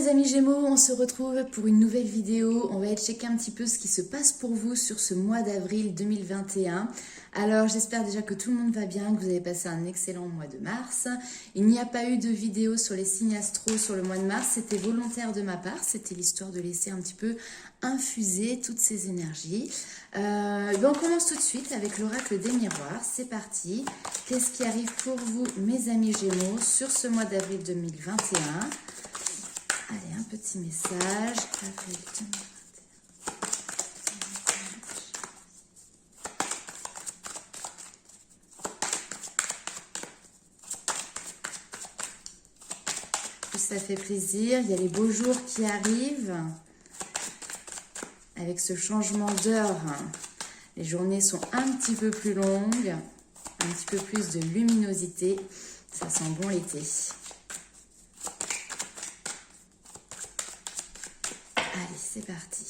mes amis Gémeaux, on se retrouve pour une nouvelle vidéo. On va aller checker un petit peu ce qui se passe pour vous sur ce mois d'avril 2021. Alors j'espère déjà que tout le monde va bien, que vous avez passé un excellent mois de mars. Il n'y a pas eu de vidéo sur les signes astro sur le mois de mars, c'était volontaire de ma part. C'était l'histoire de laisser un petit peu infuser toutes ces énergies. On commence tout de suite avec l'oracle des miroirs. C'est parti. Qu'est-ce qui arrive pour vous mes amis Gémeaux sur ce mois d'avril 2021? Allez, un petit message. Avril 2021. Ça fait plaisir. Il y a les beaux jours qui arrivent. Avec ce changement d'heure, les journées sont un petit peu plus longues. Un petit peu plus de luminosité. Ça sent bon l'été. Allez, c'est parti.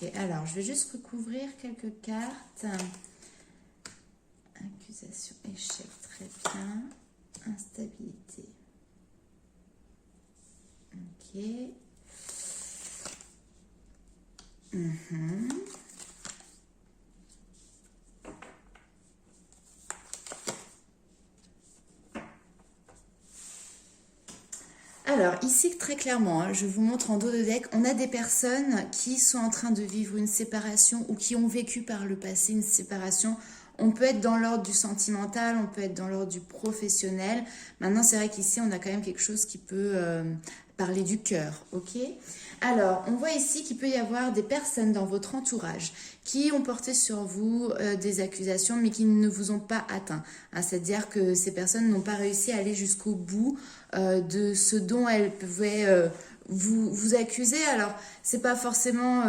Ok, alors je vais juste recouvrir quelques cartes. Accusation, échec, très bien. Instabilité. Ok. Alors ici très clairement, je vous montre en dos de deck, on a des personnes qui sont en train de vivre une séparation ou qui ont vécu par le passé une séparation. On peut être dans l'ordre du sentimental, on peut être dans l'ordre du professionnel. Maintenant c'est vrai qu'ici on a quand même quelque chose qui peut parler du cœur, ok? Alors, on voit ici qu'il peut y avoir des personnes dans votre entourage qui ont porté sur vous des accusations mais qui ne vous ont pas atteint. Hein, c'est-à-dire que ces personnes n'ont pas réussi à aller jusqu'au bout de ce dont elles pouvaient vous accuser. Alors, c'est pas forcément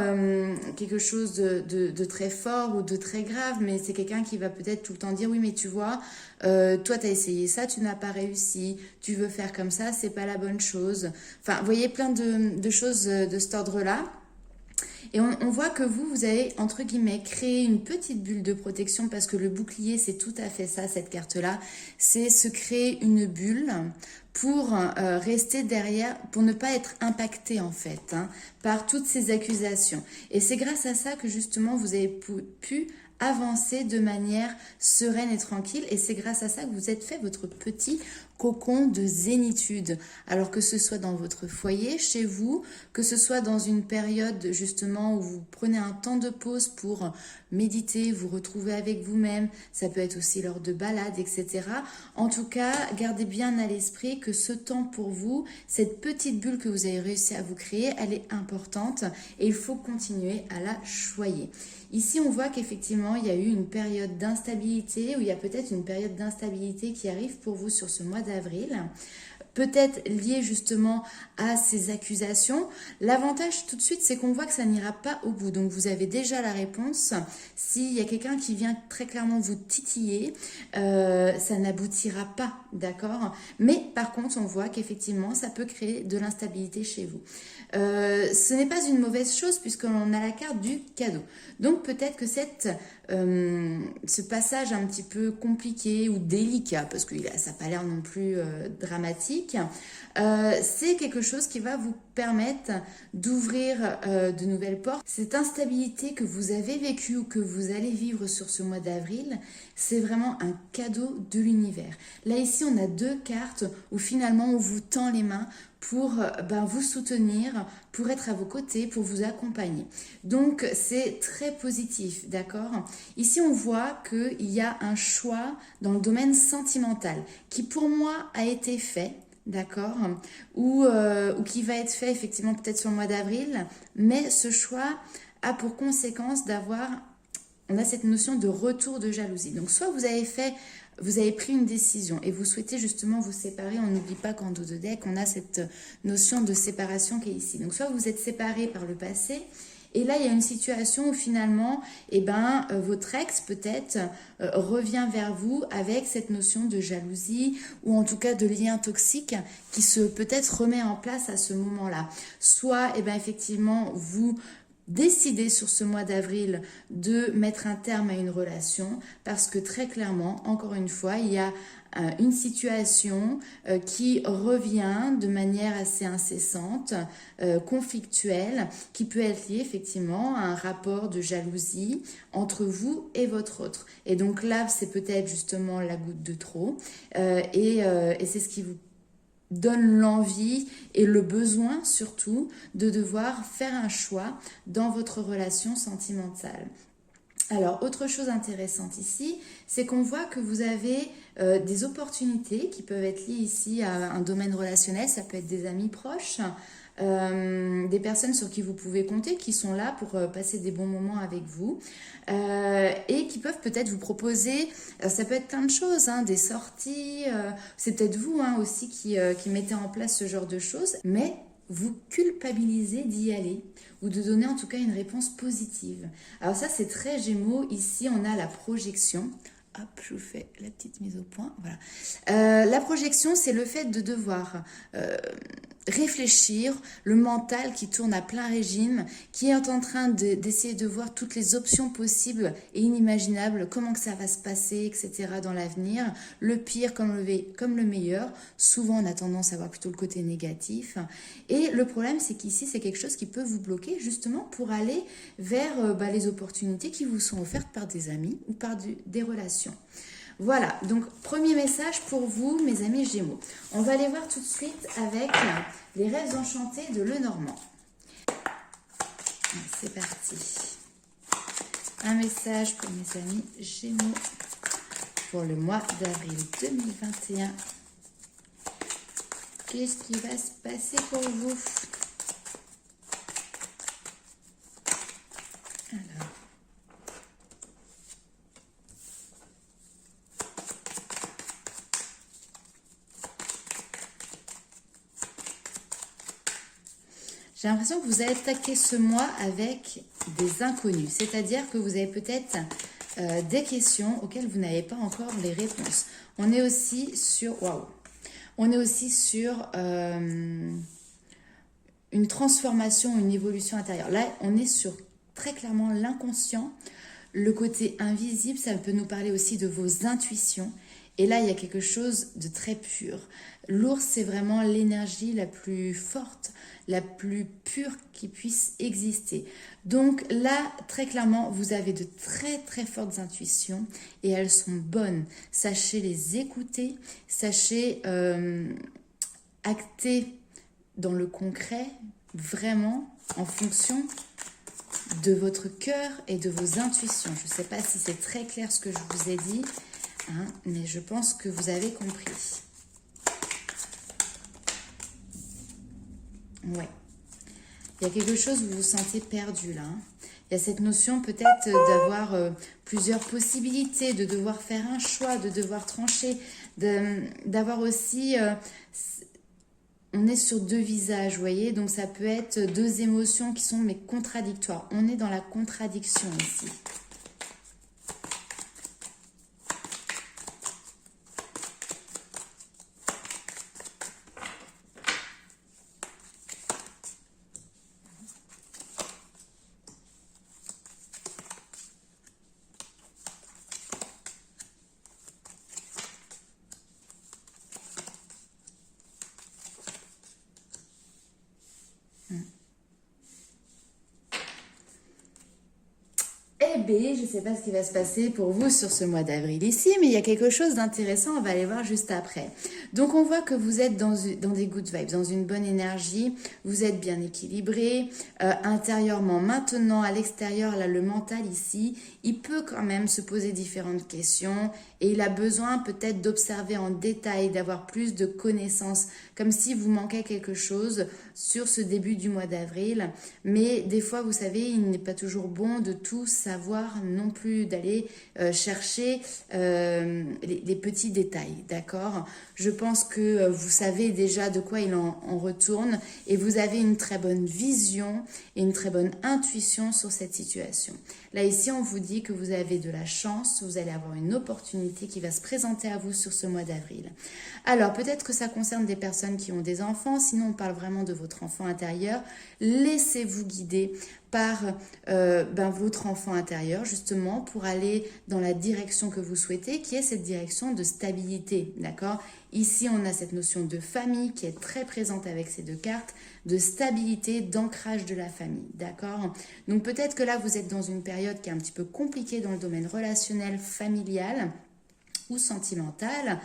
quelque chose de très fort ou de très grave, mais c'est quelqu'un qui va peut-être tout le temps dire oui, mais tu vois, toi tu as essayé ça, tu n'as pas réussi, tu veux faire comme ça, c'est pas la bonne chose. Enfin, vous voyez plein de choses de cet ordre-là. Et on voit que vous avez, entre guillemets, créé une petite bulle de protection parce que le bouclier, c'est tout à fait ça, cette carte-là. C'est se créer une bulle pour rester derrière, pour ne pas être impacté en fait par toutes ces accusations. Et c'est grâce à ça que justement vous avez pu avancer de manière sereine et tranquille. Et c'est grâce à ça que vous êtes fait votre petit cocon de zénitude. Alors que ce soit dans votre foyer, chez vous, que ce soit dans une période justement où vous prenez un temps de pause pour méditer, vous retrouver avec vous-même, ça peut être aussi lors de balades, etc. En tout cas, gardez bien à l'esprit que ce temps pour vous, cette petite bulle que vous avez réussi à vous créer, elle est importante et il faut continuer à la choyer. Ici, on voit qu'effectivement, il y a eu une période d'instabilité ou il y a peut-être une période d'instabilité qui arrive pour vous sur ce mois d'avril. Peut-être lié justement à ces accusations. L'avantage tout de suite, c'est qu'on voit que ça n'ira pas au bout. Donc vous avez déjà la réponse. S'il y a quelqu'un qui vient très clairement vous titiller, ça n'aboutira pas, d'accord? Mais par contre, on voit qu'effectivement, ça peut créer de l'instabilité chez vous. Ce n'est pas une mauvaise chose puisqu'on a la carte du cadeau. Donc peut-être que ce passage un petit peu compliqué ou délicat, parce que ça n'a pas l'air non plus dramatique, c'est quelque chose qui va vous permettre d'ouvrir de nouvelles portes. Cette instabilité que vous avez vécue ou que vous allez vivre sur ce mois d'avril, c'est vraiment un cadeau de l'univers. Là ici, on a deux cartes où finalement on vous tend les mains pour vous soutenir, pour être à vos côtés, pour vous accompagner. Donc c'est très positif, d'accord? Ici on voit qu'il y a un choix dans le domaine sentimental qui pour moi a été fait, d'accord, ou qui va être fait effectivement peut-être sur le mois d'avril, mais ce choix a pour conséquence d'avoir, on a cette notion de retour de jalousie. Donc soit vous avez fait vous avez pris une décision et vous souhaitez justement vous séparer. On n'oublie pas qu'en dos de deck, on a cette notion de séparation qui est ici. Donc soit vous êtes séparés par le passé, et là il y a une situation où finalement, votre ex peut-être revient vers vous avec cette notion de jalousie ou en tout cas de lien toxique qui se peut-être remet en place à ce moment-là. Soit effectivement vous décidez sur ce mois d'avril de mettre un terme à une relation parce que très clairement, encore une fois, il y a une situation qui revient de manière assez incessante, conflictuelle, qui peut être liée effectivement à un rapport de jalousie entre vous et votre autre. Et donc là, c'est peut-être justement la goutte de trop et c'est ce qui vous donne l'envie et le besoin surtout de devoir faire un choix dans votre relation sentimentale. Alors, autre chose intéressante ici, c'est qu'on voit que vous avez des opportunités qui peuvent être liées ici à un domaine relationnel. Ça peut être des amis proches, des personnes sur qui vous pouvez compter, qui sont là pour passer des bons moments avec vous et qui peuvent peut-être vous proposer, ça peut être plein de choses, des sorties, c'est peut-être vous aussi qui mettez en place ce genre de choses, mais vous culpabilisez d'y aller ou de donner en tout cas une réponse positive. Alors ça, c'est très Gémeaux. Ici, on a la projection. Hop, je vous fais la petite mise au point. Voilà. La projection, c'est le fait de devoir réfléchir, le mental qui tourne à plein régime, qui est en train d'essayer de voir toutes les options possibles et inimaginables, comment que ça va se passer, etc. dans l'avenir, le pire comme le meilleur. Souvent, on a tendance à voir plutôt le côté négatif. Et le problème, c'est qu'ici, c'est quelque chose qui peut vous bloquer justement pour aller vers les opportunités qui vous sont offertes par des amis ou par des relations. Voilà, donc premier message pour vous, mes amis Gémeaux. On va aller voir tout de suite avec les rêves enchantés de Lenormand. C'est parti. Un message pour mes amis Gémeaux pour le mois d'avril 2021. Qu'est-ce qui va se passer pour vous? Alors. J'ai l'impression que vous avez attaqué ce mois avec des inconnus. C'est-à-dire que vous avez peut-être des questions auxquelles vous n'avez pas encore les réponses. On est aussi sur... Waouh! On est aussi sur une transformation, une évolution intérieure. Là, on est sur très clairement l'inconscient. Le côté invisible, ça peut nous parler aussi de vos intuitions. Et là, il y a quelque chose de très pur. L'ours, c'est vraiment l'énergie la plus forte, la plus pure qui puisse exister. Donc là, très clairement, vous avez de très très fortes intuitions et elles sont bonnes. Sachez les écouter, sachez acter dans le concret, vraiment en fonction de votre cœur et de vos intuitions. Je ne sais pas si c'est très clair ce que je vous ai dit, mais je pense que vous avez compris. Ouais. Il y a quelque chose où vous vous sentez perdu là. Il y a cette notion peut-être d'avoir plusieurs possibilités, de devoir faire un choix, de devoir trancher, d'avoir aussi... on est sur deux visages, vous voyez, donc ça peut être deux émotions qui sont mais contradictoires. On est dans la contradiction ici. Je ne sais pas ce qui va se passer pour vous sur ce mois d'avril ici, mais il y a quelque chose d'intéressant, on va aller voir juste après. Donc on voit que vous êtes dans des good vibes, dans une bonne énergie, vous êtes bien équilibré, intérieurement. Maintenant, à l'extérieur, là, le mental ici, il peut quand même se poser différentes questions et il a besoin peut-être d'observer en détail, d'avoir plus de connaissances, comme si vous manquait quelque chose sur ce début du mois d'avril. Mais des fois, vous savez, il n'est pas toujours bon de tout savoir non plus, d'aller chercher les petits détails, d'accord? Je pense que vous savez déjà de quoi il en retourne et vous avez une très bonne vision et une très bonne intuition sur cette situation. Là, ici, on vous dit que vous avez de la chance, vous allez avoir une opportunité qui va se présenter à vous sur ce mois d'avril. Alors, peut-être que ça concerne des personnes qui ont des enfants, sinon on parle vraiment de votre enfant intérieur. Laissez-vous guider par votre enfant intérieur, justement, pour aller dans la direction que vous souhaitez, qui est cette direction de stabilité, d'accord? Ici, on a cette notion de famille qui est très présente avec ces deux cartes, de stabilité, d'ancrage de la famille, d'accord? Donc peut-être que là, vous êtes dans une période qui est un petit peu compliquée dans le domaine relationnel, familial ou sentimental,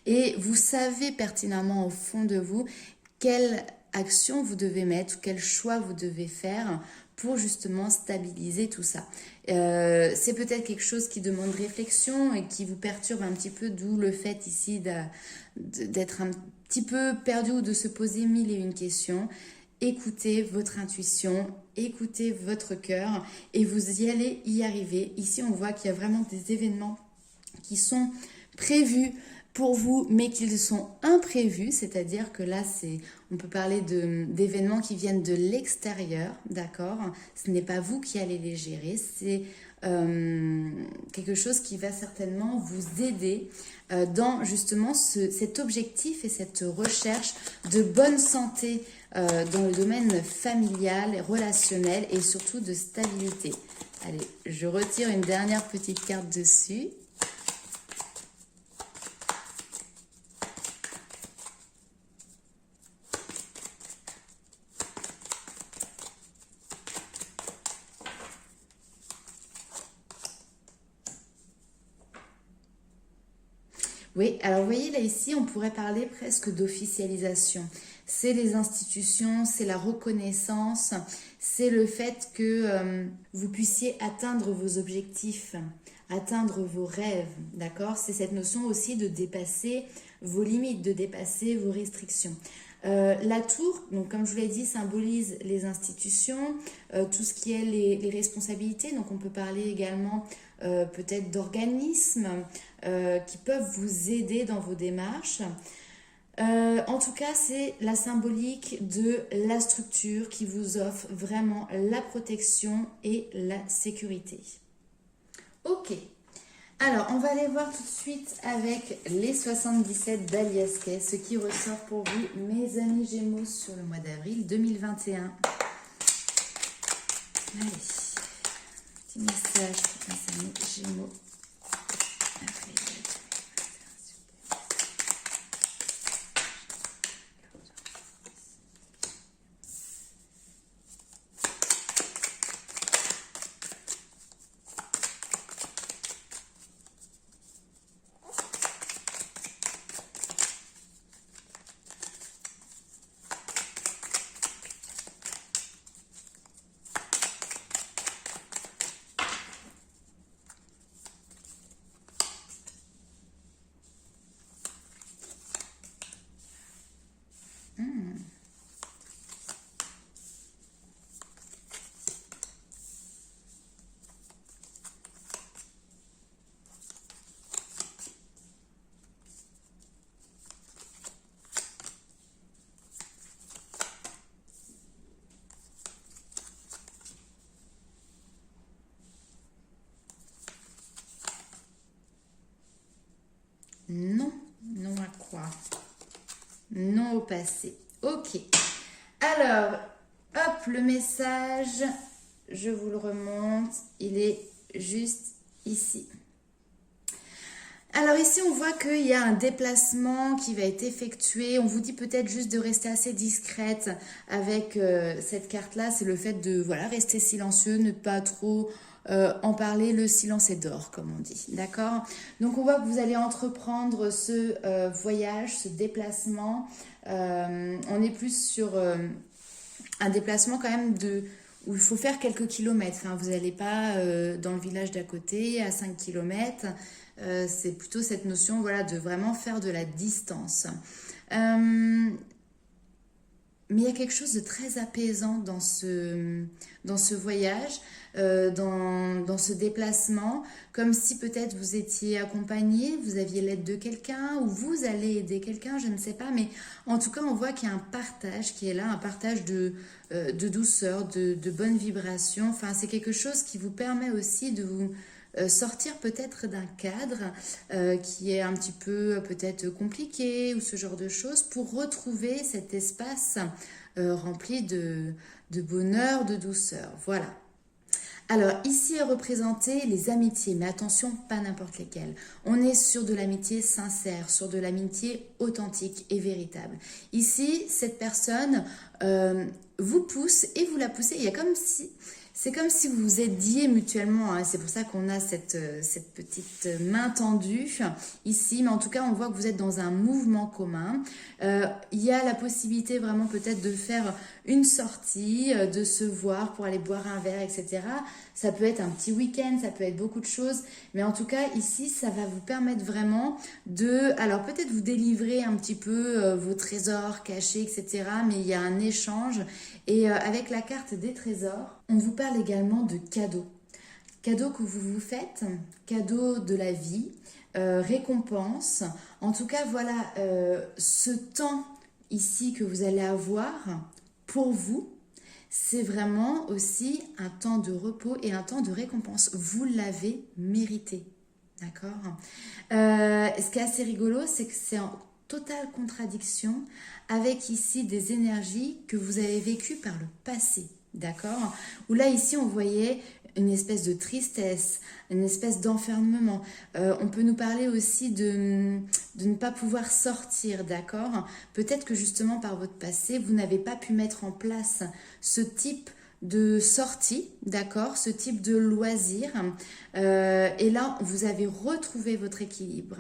et vous savez pertinemment au fond de vous quelle action vous devez mettre, quel choix vous devez faire pour justement stabiliser tout ça. C'est peut-être quelque chose qui demande réflexion et qui vous perturbe un petit peu, d'où le fait ici d'être un petit peu perdu ou de se poser mille et une questions. Écoutez votre intuition, écoutez votre cœur et vous y allez y arriver. Ici, on voit qu'il y a vraiment des événements qui sont prévus pour vous, mais qu'ils sont imprévus, c'est-à-dire que là, on peut parler d'événements qui viennent de l'extérieur, d'accord? Ce n'est pas vous qui allez les gérer, c'est quelque chose qui va certainement vous aider dans justement cet objectif et cette recherche de bonne santé dans le domaine familial, relationnel et surtout de stabilité. Allez, je retire une dernière petite carte dessus. Oui, alors vous voyez là ici, on pourrait parler presque d'officialisation. C'est les institutions, c'est la reconnaissance, c'est le fait que vous puissiez atteindre vos objectifs, atteindre vos rêves, d'accord? C'est cette notion aussi de dépasser vos limites, de dépasser vos restrictions. La tour, donc comme je vous l'ai dit, symbolise les institutions, tout ce qui est les responsabilités. Donc on peut parler également peut-être d'organismes qui peuvent vous aider dans vos démarches. En tout cas, c'est la symbolique de la structure qui vous offre vraiment la protection et la sécurité. Ok. Alors, on va aller voir tout de suite avec les 77 d'Alias Kay, ce qui ressort pour vous, mes amis Gémeaux, sur le mois d'avril 2021. Allez, petit message pour mes amis Gémeaux. Non, non à quoi? Non au passé. Ok. Alors, hop, le message, je vous le remonte, il est juste ici. Alors ici, on voit qu'il y a un déplacement qui va être effectué. On vous dit peut-être juste de rester assez discrète avec cette carte-là. C'est le fait de rester silencieux, ne pas trop en parler, le silence est d'or, comme on dit, d'accord? Donc on voit que vous allez entreprendre ce voyage, ce déplacement. On est plus sur un déplacement quand même où il faut faire quelques kilomètres. Enfin, vous n'allez pas dans le village d'à côté à 5 kilomètres. C'est plutôt cette notion, voilà, de vraiment faire de la distance. Mais il y a quelque chose de très apaisant dans ce voyage, dans ce déplacement, comme si peut-être vous étiez accompagné, vous aviez l'aide de quelqu'un, ou vous allez aider quelqu'un, je ne sais pas, mais en tout cas, on voit qu'il y a un partage qui est là, un partage de douceur, de bonnes vibrations. Enfin, c'est quelque chose qui vous permet aussi de vous sortir peut-être d'un cadre qui est un petit peu peut-être compliqué ou ce genre de choses pour retrouver cet espace rempli de bonheur, de douceur. Voilà. Alors ici est représenté les amitiés, mais attention, pas n'importe lesquelles. On est sur de l'amitié sincère, sur de l'amitié authentique et véritable. Ici, cette personne vous pousse et vous la poussez. Il y a comme si... C'est comme si vous vous aidiez mutuellement, hein. C'est pour ça qu'on a cette petite main tendue ici, mais en tout cas on voit que vous êtes dans un mouvement commun. Il y a la possibilité vraiment peut-être de faire une sortie, de se voir pour aller boire un verre, etc. Ça peut être un petit week-end, ça peut être beaucoup de choses, mais en tout cas ici ça va vous permettre vraiment alors peut-être vous délivrer un petit peu vos trésors cachés, etc. Mais il y a un échange. Et avec la carte des trésors, on vous parle également de cadeaux. Cadeaux que vous vous faites, cadeaux de la vie, récompenses. En tout cas, voilà, ce temps ici que vous allez avoir pour vous, c'est vraiment aussi un temps de repos et un temps de récompense. Vous l'avez mérité. D'accord. Ce qui est assez rigolo, c'est que c'est en totale contradiction avec ici des énergies que vous avez vécues par le passé. D'accord. Où là, ici, on voyait une espèce de tristesse, une espèce d'enfermement. On peut nous parler aussi de ne pas pouvoir sortir, d'accord. Peut-être que justement par votre passé, vous n'avez pas pu mettre en place ce type de sortie, d'accord, ce type de loisir. Et là, vous avez retrouvé votre équilibre.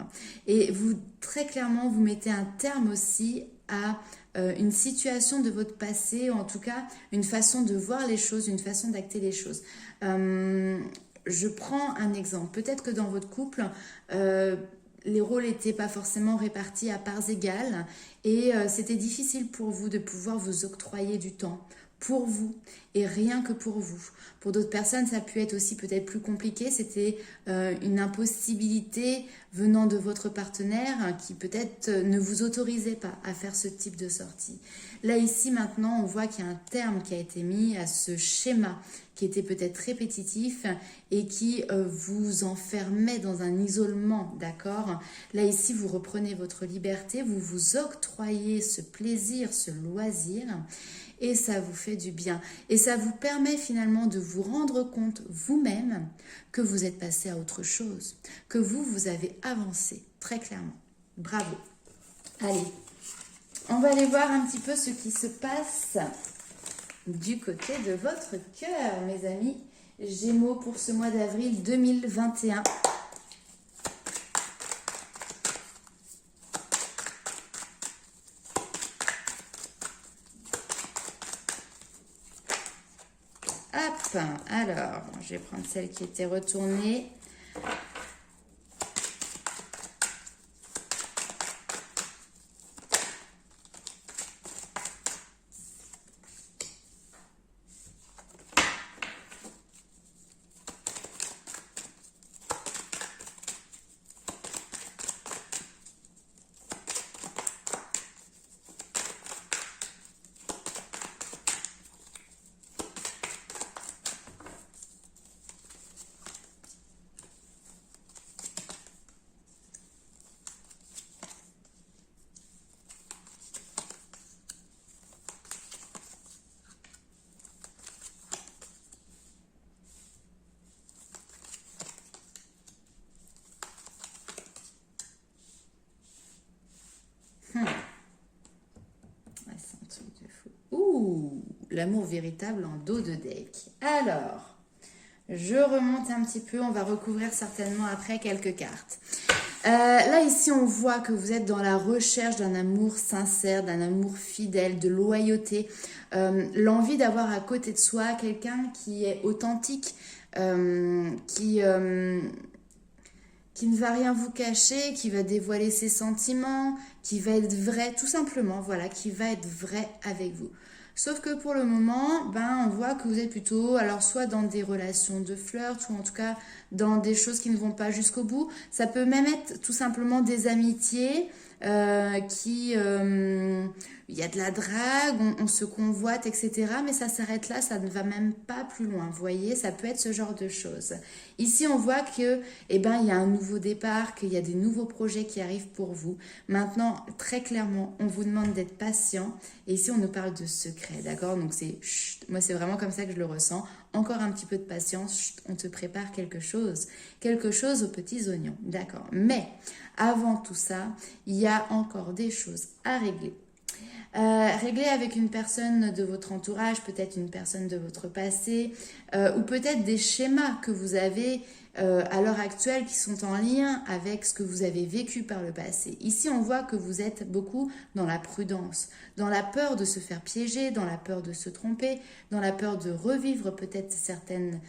Et vous, très clairement, vous mettez un terme aussi à une situation de votre passé, ou en tout cas une façon de voir les choses, une façon d'acter les choses. Je prends un exemple. Peut-être que dans votre couple, les rôles n'étaient pas forcément répartis à parts égales et c'était difficile pour vous de pouvoir vous octroyer du temps pour vous et rien que pour vous. Pour d'autres personnes, ça a pu être aussi peut-être plus compliqué. C'était une impossibilité venant de votre partenaire qui peut-être ne vous autorisait pas à faire ce type de sortie. Là, ici, maintenant, on voit qu'il y a un terme qui a été mis à ce schéma qui était peut-être répétitif et qui vous enfermait dans un isolement, d'accord? Là, ici, vous reprenez votre liberté, vous vous octroyez ce plaisir, ce loisir et ça vous fait du bien. Et ça vous permet finalement de vous rendre compte vous-même que vous êtes passé à autre chose, que vous avez avancé, très clairement. Bravo. Allez, on va aller voir un petit peu ce qui se passe du côté de votre cœur, mes amis. Gémeaux pour ce mois d'avril 2021. Hop, alors, je vais prendre celle qui était retournée. Ouh, l'amour véritable en dos de deck. Alors, Je remonte un petit peu, on va recouvrir certainement après quelques cartes. Là, ici, on voit que vous êtes dans la recherche d'un amour sincère, d'un amour fidèle, de loyauté, l'envie d'avoir à côté de soi quelqu'un qui est authentique, qui ne va rien vous cacher, qui va dévoiler ses sentiments, qui va être vrai, tout simplement, voilà, qui va être vrai avec vous. Sauf que pour le moment, on voit que vous êtes plutôt, alors soit dans des relations de flirt, ou en tout cas dans des choses qui ne vont pas jusqu'au bout. Ça peut même être tout simplement des amitiés il y a de la drague, on se convoite, etc. Mais ça s'arrête là, ça ne va même pas plus loin. Vous voyez, ça peut être ce genre de choses. Ici, on voit que, il y a un nouveau départ, qu'il y a des nouveaux projets qui arrivent pour vous. Maintenant, très clairement, on vous demande d'être patient. Et ici, on nous parle de secret, d'accord? Donc, moi, c'est vraiment comme ça que je le ressens. Encore un petit peu de patience, on te prépare quelque chose aux petits oignons, d'accord? Mais avant tout ça, il y a encore des choses à régler. Régler avec une personne de votre entourage, peut-être une personne de votre passé, ou peut-être des schémas que vous avez à l'heure actuelle qui sont en lien avec ce que vous avez vécu par le passé. Ici, on voit que vous êtes beaucoup dans la prudence, dans la peur de se faire piéger, dans la peur de se tromper, dans la peur de revivre peut-être certaines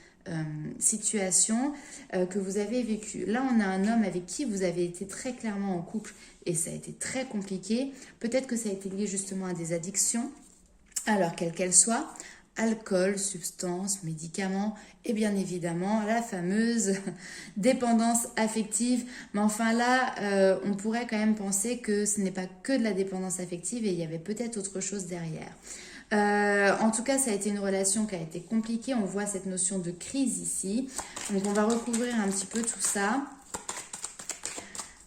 situation que vous avez vécue. Là, on a un homme avec qui vous avez été très clairement en couple et ça a été très compliqué. Peut-être que ça a été lié justement à des addictions, alors quelles qu'elles soient, alcool, substances, médicaments et bien évidemment la fameuse dépendance affective. Mais enfin là, on pourrait quand même penser que ce n'est pas que de la dépendance affective et il y avait peut-être autre chose derrière. En tout cas, ça a été une relation qui a été compliquée. On voit cette notion de crise ici. Donc, on va recouvrir un petit peu tout ça.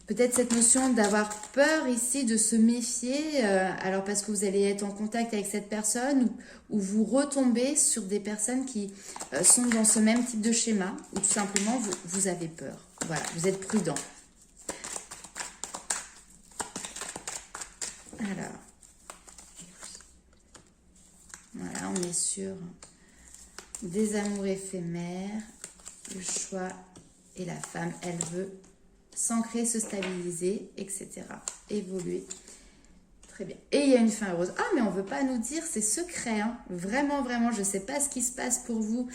Peut-être cette notion d'avoir peur ici, de se méfier. Alors, parce que vous allez être en contact avec cette personne ou vous retombez sur des personnes qui sont dans ce même type de schéma ou tout simplement, vous avez peur. Voilà, vous êtes prudent. Alors. Voilà, on est sur des amours éphémères, le choix et la femme, elle veut s'ancrer, se stabiliser, etc. Évoluer. Très bien. Et il y a une fin heureuse. Ah, mais on ne veut pas nous dire, c'est secret. Hein. Vraiment, vraiment, je ne sais pas ce qui se passe pour vous,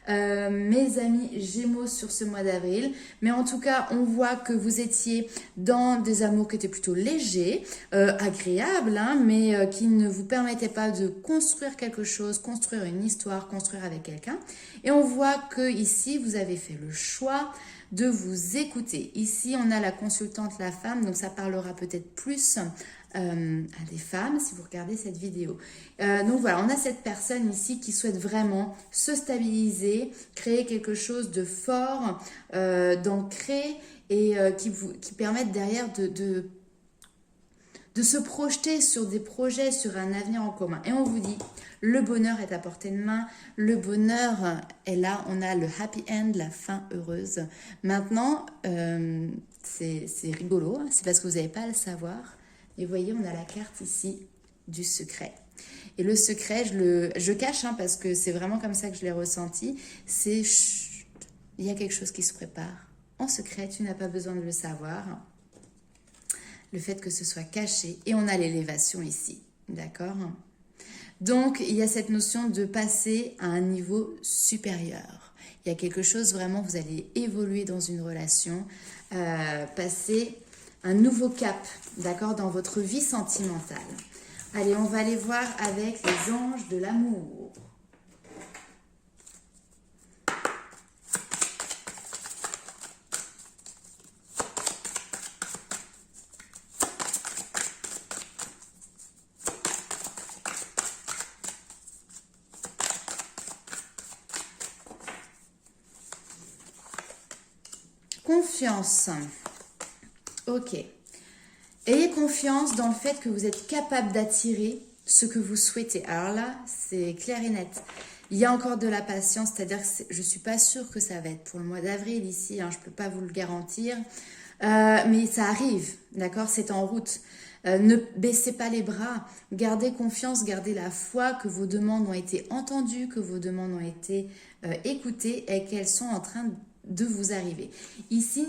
mes amis Gémeaux, sur ce mois d'avril. Mais en tout cas, on voit que vous étiez dans des amours qui étaient plutôt légers, agréables, hein, mais qui ne vous permettaient pas de construire quelque chose, construire une histoire, construire avec quelqu'un. Et on voit que ici, vous avez fait le choix de vous écouter. Ici, on a la consultante, la femme, donc ça parlera peut-être plus à des femmes si vous regardez cette vidéo. Donc voilà, on a cette personne ici qui souhaite vraiment se stabiliser, créer quelque chose de fort, d'ancré et qui permette derrière de se projeter sur des projets, sur un avenir en commun. Et on vous dit, le bonheur est à portée de main, le bonheur est là, on a le happy end, la fin heureuse. Maintenant, c'est rigolo, hein, c'est parce que vous n'avez pas à le savoir. Et vous voyez, on a la carte ici du secret. Et le secret, je cache, hein, parce que c'est vraiment comme ça que je l'ai ressenti, c'est chut, il y a quelque chose qui se prépare. En secret, tu n'as pas besoin de le savoir. Le fait que ce soit caché. Et on a l'élévation ici, d'accord? Donc, il y a cette notion de passer à un niveau supérieur. Il y a quelque chose, vraiment, vous allez évoluer dans une relation, passer un nouveau cap, d'accord, dans votre vie sentimentale. Allez, on va aller voir avec les anges de l'amour. Confiance. Ok. Ayez confiance dans le fait que vous êtes capable d'attirer ce que vous souhaitez. Alors là, c'est clair et net. Il y a encore de la patience, c'est-à-dire que je ne suis pas sûre que ça va être pour le mois d'avril ici, hein, je ne peux pas vous le garantir. Mais ça arrive, d'accord, c'est en route. Ne baissez pas les bras, gardez confiance, gardez la foi que vos demandes ont été entendues, que vos demandes ont été écoutées et qu'elles sont en train de vous arriver. Ici,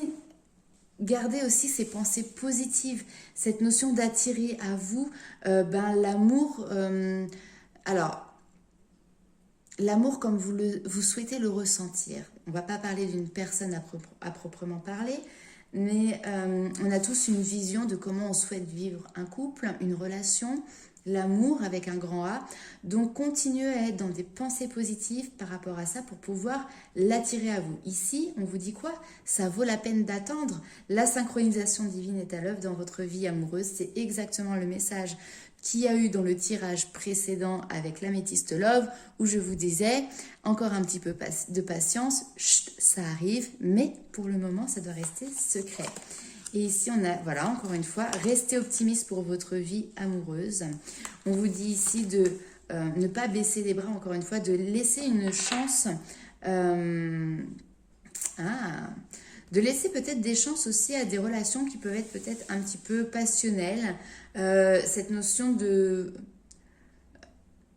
gardez aussi ces pensées positives, cette notion d'attirer à vous l'amour. Alors, l'amour comme vous souhaitez le ressentir. On ne va pas parler d'une personne à proprement parler, mais on a tous une vision de comment on souhaite vivre un couple, une relation, l'amour avec un grand A. Donc, continuez à être dans des pensées positives par rapport à ça pour pouvoir l'attirer à vous. Ici, on vous dit quoi? Ça vaut la peine d'attendre. La synchronisation divine est à l'œuvre dans votre vie amoureuse. C'est exactement le message qu'il y a eu dans le tirage précédent avec l'améthyste love, où je vous disais, encore un petit peu de patience, chut, ça arrive, mais pour le moment, ça doit rester secret. Et ici, on a, voilà, encore une fois, restez optimiste pour votre vie amoureuse. On vous dit ici de ne pas baisser les bras, encore une fois, de laisser une chance... de laisser peut-être des chances aussi à des relations qui peuvent être peut-être un petit peu passionnelles. Cette notion de...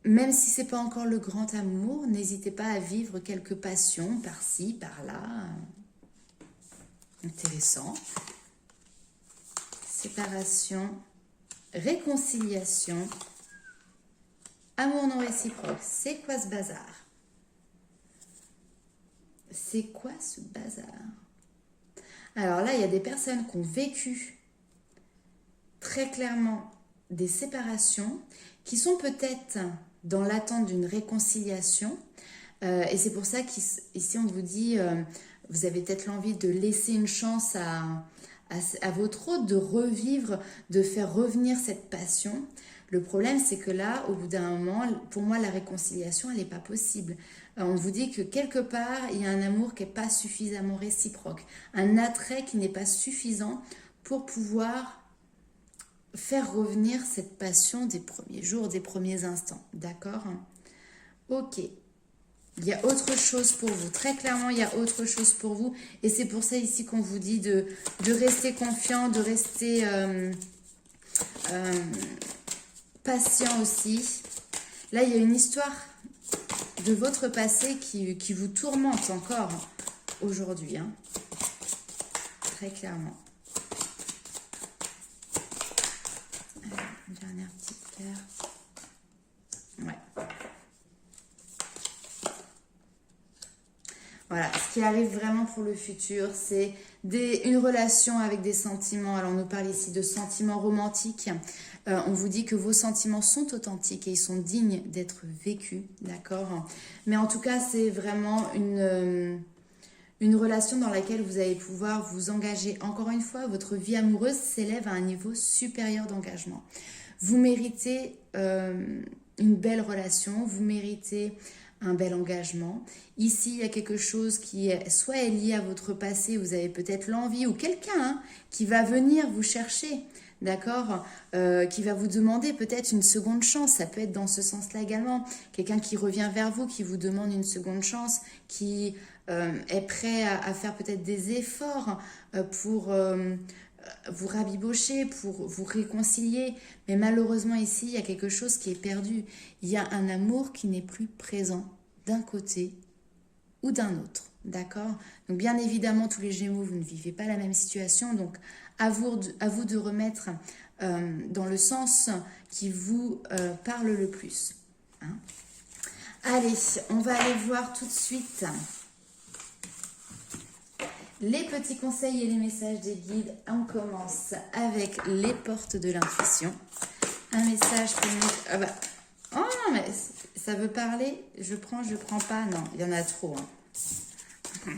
Même si c'est pas encore le grand amour, n'hésitez pas à vivre quelques passions par-ci, par-là. Intéressant. Séparation, réconciliation, amour non réciproque. C'est quoi ce bazar? C'est quoi ce bazar? Alors là, il y a des personnes qui ont vécu très clairement des séparations, qui sont peut-être dans l'attente d'une réconciliation. Et c'est pour ça qu'ici, on vous dit, vous avez peut-être l'envie de laisser une chance à votre autre, de revivre, de faire revenir cette passion. Le problème, c'est que là, au bout d'un moment, pour moi, la réconciliation, elle n'est pas possible. On vous dit que quelque part, il y a un amour qui n'est pas suffisamment réciproque, un attrait qui n'est pas suffisant pour pouvoir faire revenir cette passion des premiers jours, des premiers instants. D'accord? Ok. Il y a autre chose pour vous. Très clairement, il y a autre chose pour vous. Et c'est pour ça ici qu'on vous dit de rester confiant, de rester patient aussi. Là, il y a une histoire de votre passé qui vous tourmente encore aujourd'hui. Hein. Très clairement. Alors, une dernière petite carte. Ouais. Voilà, ce qui arrive vraiment pour le futur, c'est une relation avec des sentiments. Alors, on nous parle ici de sentiments romantiques. On vous dit que vos sentiments sont authentiques et ils sont dignes d'être vécus, d'accord? Mais en tout cas, c'est vraiment une relation dans laquelle vous allez pouvoir vous engager. Encore une fois, votre vie amoureuse s'élève à un niveau supérieur d'engagement. Vous méritez une belle relation, vous méritez un bel engagement. Ici, il y a quelque chose qui est soit est lié à votre passé, vous avez peut-être l'envie, ou quelqu'un qui va venir vous chercher, d'accord, qui va vous demander peut-être une seconde chance. Ça peut être dans ce sens-là également. Quelqu'un qui revient vers vous, qui vous demande une seconde chance, qui est prêt à faire peut-être des efforts pour vous rabibocher, pour vous réconcilier. Mais malheureusement ici, il y a quelque chose qui est perdu. Il y a un amour qui n'est plus présent d'un côté ou d'un autre. D'accord? Donc bien évidemment, tous les Gémeaux, vous ne vivez pas la même situation. Donc à vous de remettre dans le sens qui vous parle le plus. Hein? Allez, on va aller voir tout de suite les petits conseils et les messages des guides. On commence avec les portes de l'intuition. Un message pour nous... Ah bah... Oh non, mais ça veut parler. Je prends pas. Non, il y en a trop. Hein.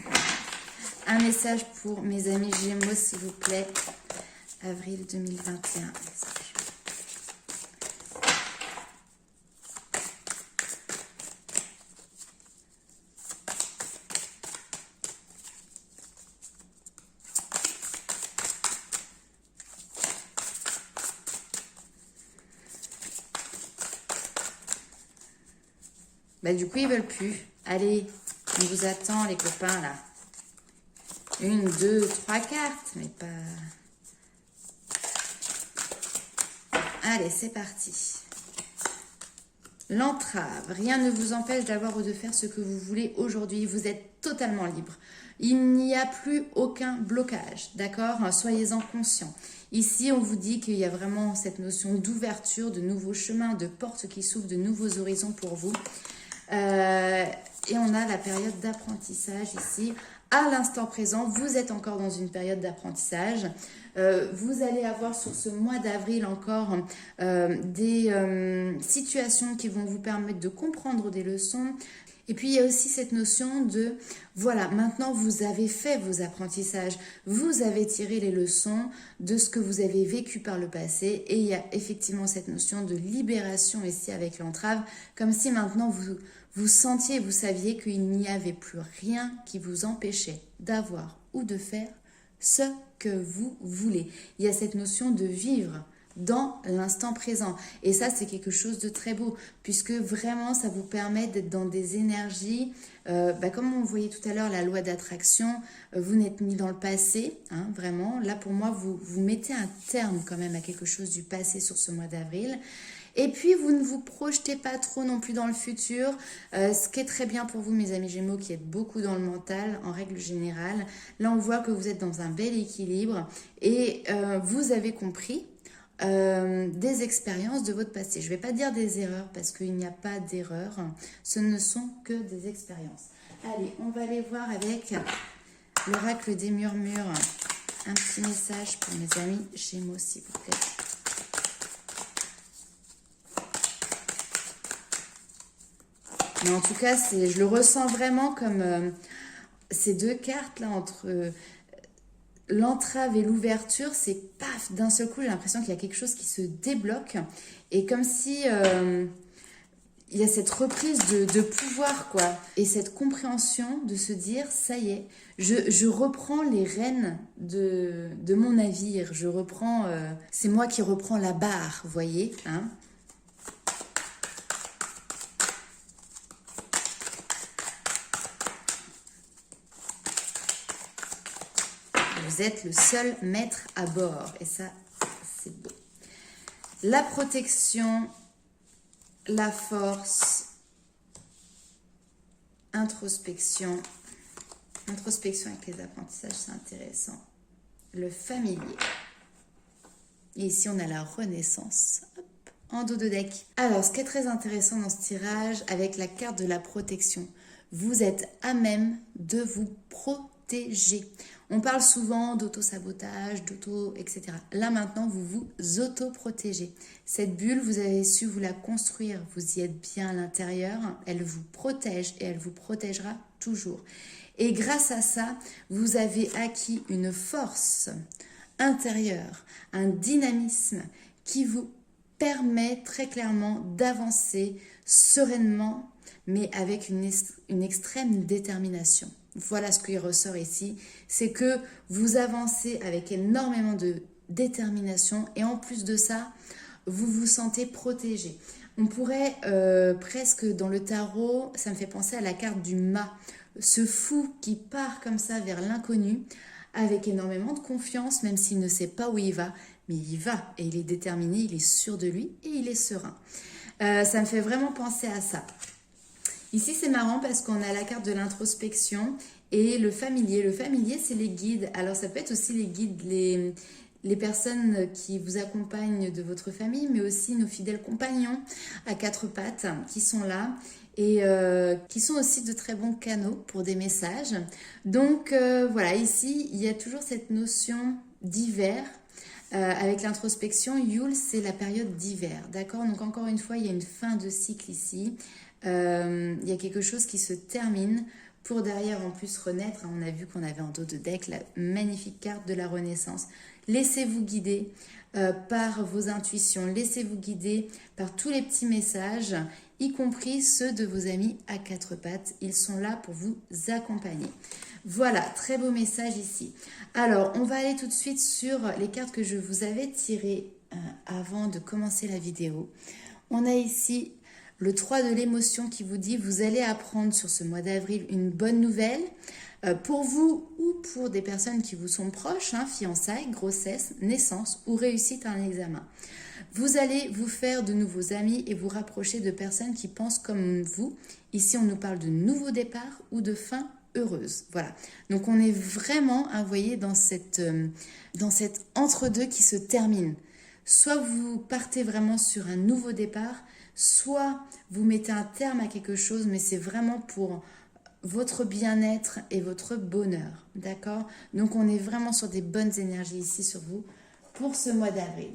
Un message pour mes amis Gémeaux, s'il vous plaît. Avril 2021. Bah du coup, ils veulent plus. Allez, on vous attend, les copains, là. 1, 2, 3 cartes, mais pas... Allez, c'est parti. L'entrave. Rien ne vous empêche d'avoir ou de faire ce que vous voulez aujourd'hui. Vous êtes totalement libre. Il n'y a plus aucun blocage, d'accord? Soyez-en conscients. Ici, on vous dit qu'il y a vraiment cette notion d'ouverture, de nouveaux chemins, de portes qui s'ouvrent, de nouveaux horizons pour vous. Et on a la période d'apprentissage ici. À l'instant présent, vous êtes encore dans une période d'apprentissage. Vous allez avoir sur ce mois d'avril encore des situations qui vont vous permettre de comprendre des leçons. Et puis, il y a aussi cette notion de, voilà, maintenant vous avez fait vos apprentissages, vous avez tiré les leçons de ce que vous avez vécu par le passé. Et il y a effectivement cette notion de libération ici avec l'entrave, comme si maintenant vous sentiez, vous saviez qu'il n'y avait plus rien qui vous empêchait d'avoir ou de faire ce que vous voulez. Il y a cette notion de vivre dans l'instant présent. Et ça, c'est quelque chose de très beau, puisque vraiment, ça vous permet d'être dans des énergies, comme on voyait tout à l'heure, la loi d'attraction, vous n'êtes ni dans le passé, hein, vraiment. Là, pour moi, vous mettez un terme quand même à quelque chose du passé sur ce mois d'avril. Et puis, vous ne vous projetez pas trop non plus dans le futur, ce qui est très bien pour vous, mes amis Gémeaux, qui êtes beaucoup dans le mental, en règle générale. Là, on voit que vous êtes dans un bel équilibre et vous avez compris des expériences de votre passé. Je ne vais pas dire des erreurs parce qu'il n'y a pas d'erreurs. Ce ne sont que des expériences. Allez, on va aller voir avec l'oracle des murmures. Un petit message pour mes amis Gémeaux, s'il vous plaît. Mais en tout cas, je le ressens vraiment comme ces deux cartes là entre l'entrave et l'ouverture, c'est paf, d'un seul coup, j'ai l'impression qu'il y a quelque chose qui se débloque. Et comme si il y a cette reprise de pouvoir, quoi. Et cette compréhension de se dire, ça y est, je reprends les rênes de mon navire. Je reprends, c'est moi qui reprends la barre, vous voyez, hein. Vous êtes le seul maître à bord. Et ça, c'est beau. La protection, la force, introspection. Introspection avec les apprentissages, c'est intéressant. Le familier. Et ici, on a la renaissance. Hop, en dos de deck. Alors, ce qui est très intéressant dans ce tirage, avec la carte de la protection, vous êtes à même de vous protéger. On parle souvent d'auto-sabotage, etc. Là, maintenant, vous vous auto-protégez. Cette bulle, vous avez su vous la construire. Vous y êtes bien à l'intérieur. Elle vous protège et elle vous protégera toujours. Et grâce à ça, vous avez acquis une force intérieure, un dynamisme qui vous permet très clairement d'avancer sereinement, mais avec une extrême détermination. Voilà ce qui ressort ici, c'est que vous avancez avec énormément de détermination et en plus de ça, vous vous sentez protégé. On pourrait presque dans le tarot, ça me fait penser à la carte du mât, ce fou qui part comme ça vers l'inconnu avec énormément de confiance, même s'il ne sait pas où il va, mais il va et il est déterminé, il est sûr de lui et il est serein. Ça me fait vraiment penser à ça. Ici, c'est marrant parce qu'on a la carte de l'introspection et le familier. Le familier, c'est les guides. Alors, ça peut être aussi les guides, les personnes qui vous accompagnent de votre famille, mais aussi nos fidèles compagnons à quatre pattes qui sont là et qui sont aussi de très bons canaux pour des messages. Donc, voilà, ici, il y a toujours cette notion d'hiver. Avec l'introspection, Yule, c'est la période d'hiver, d'accord? Donc, encore une fois, il y a une fin de cycle ici. Il y a quelque chose qui se termine pour derrière en plus renaître. On a vu qu'on avait en dos de deck la magnifique carte de la renaissance. Laissez-vous guider par vos intuitions, laissez-vous guider par tous les petits messages, y compris ceux de vos amis à quatre pattes. Ils sont là pour vous accompagner. Voilà, très beau message ici. Alors, on va aller tout de suite sur les cartes que je vous avais tirées avant de commencer la vidéo. On a ici le 3 de l'émotion qui vous dit, vous allez apprendre sur ce mois d'avril une bonne nouvelle pour vous ou pour des personnes qui vous sont proches, hein, fiançailles, grossesse, naissance ou réussite à un examen. Vous allez vous faire de nouveaux amis et vous rapprocher de personnes qui pensent comme vous. Ici, on nous parle de nouveau départ ou de fin heureuse. Voilà. Donc, on est vraiment, vous voyez, dans cette entre-deux qui se termine. Soit vous partez vraiment sur un nouveau départ, soit vous mettez un terme à quelque chose, mais c'est vraiment pour votre bien-être et votre bonheur. D'accord? Donc, on est vraiment sur des bonnes énergies ici sur vous pour ce mois d'avril.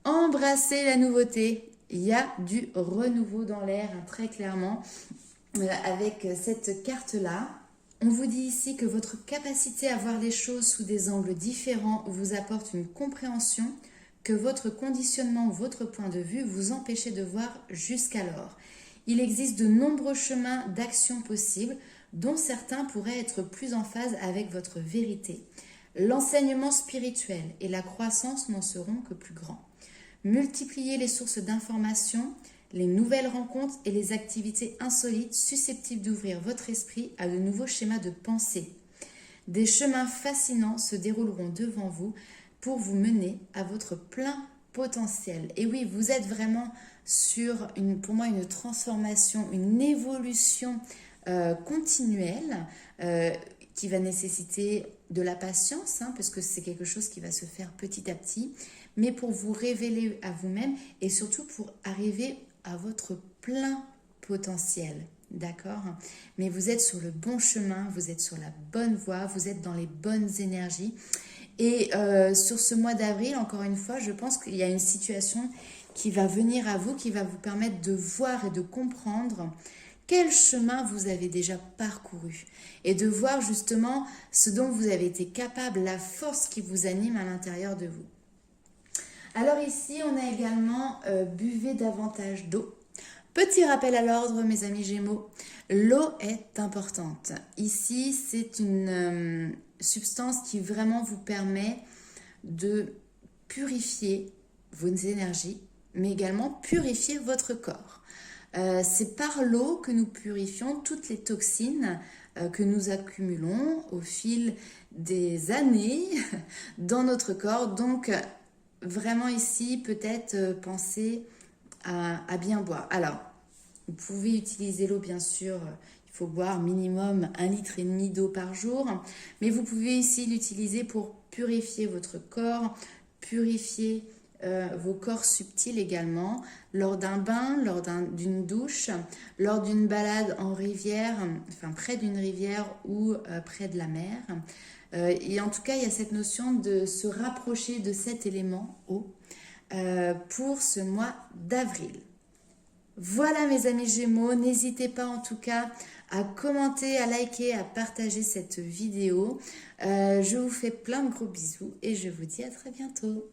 Embrassez la nouveauté. Il y a du renouveau dans l'air, très clairement, avec cette carte-là. On vous dit ici que votre capacité à voir les choses sous des angles différents vous apporte une compréhension que votre conditionnement ou votre point de vue vous empêchait de voir jusqu'alors. Il existe de nombreux chemins d'action possibles, dont certains pourraient être plus en phase avec votre vérité. L'enseignement spirituel et la croissance n'en seront que plus grands. Multipliez les sources d'informations, les nouvelles rencontres et les activités insolites susceptibles d'ouvrir votre esprit à de nouveaux schémas de pensée. Des chemins fascinants se dérouleront devant vous pour vous mener à votre plein potentiel. Et oui, vous êtes vraiment sur, pour moi, une transformation, une évolution continuelle qui va nécessiter de la patience, parce que c'est quelque chose qui va se faire petit à petit, mais pour vous révéler à vous-même et surtout pour arriver à votre plein potentiel. D'accord? Mais vous êtes sur le bon chemin, vous êtes sur la bonne voie, vous êtes dans les bonnes énergies. Et sur ce mois d'avril, encore une fois, je pense qu'il y a une situation qui va venir à vous, qui va vous permettre de voir et de comprendre quel chemin vous avez déjà parcouru et de voir justement ce dont vous avez été capable, la force qui vous anime à l'intérieur de vous. Alors ici, on a également buvez davantage d'eau. Petit rappel à l'ordre, mes amis Gémeaux, l'eau est importante. Ici, c'est une substance qui vraiment vous permet de purifier vos énergies, mais également purifier votre corps. C'est par l'eau que nous purifions toutes les toxines que nous accumulons au fil des années dans notre corps. Donc, vraiment ici, peut-être penser à bien boire. Alors, vous pouvez utiliser l'eau, bien sûr. Il faut boire minimum 1,5 litre d'eau par jour. Mais vous pouvez ici l'utiliser pour purifier votre corps, purifier vos corps subtils également, lors d'un bain, lors d'une douche, lors d'une balade en rivière, enfin près d'une rivière ou près de la mer. Et en tout cas, il y a cette notion de se rapprocher de cet élément eau pour ce mois d'avril. Voilà mes amis Gémeaux, n'hésitez pas en tout cas à commenter, à liker, à partager cette vidéo. Je vous fais plein de gros bisous et je vous dis à très bientôt.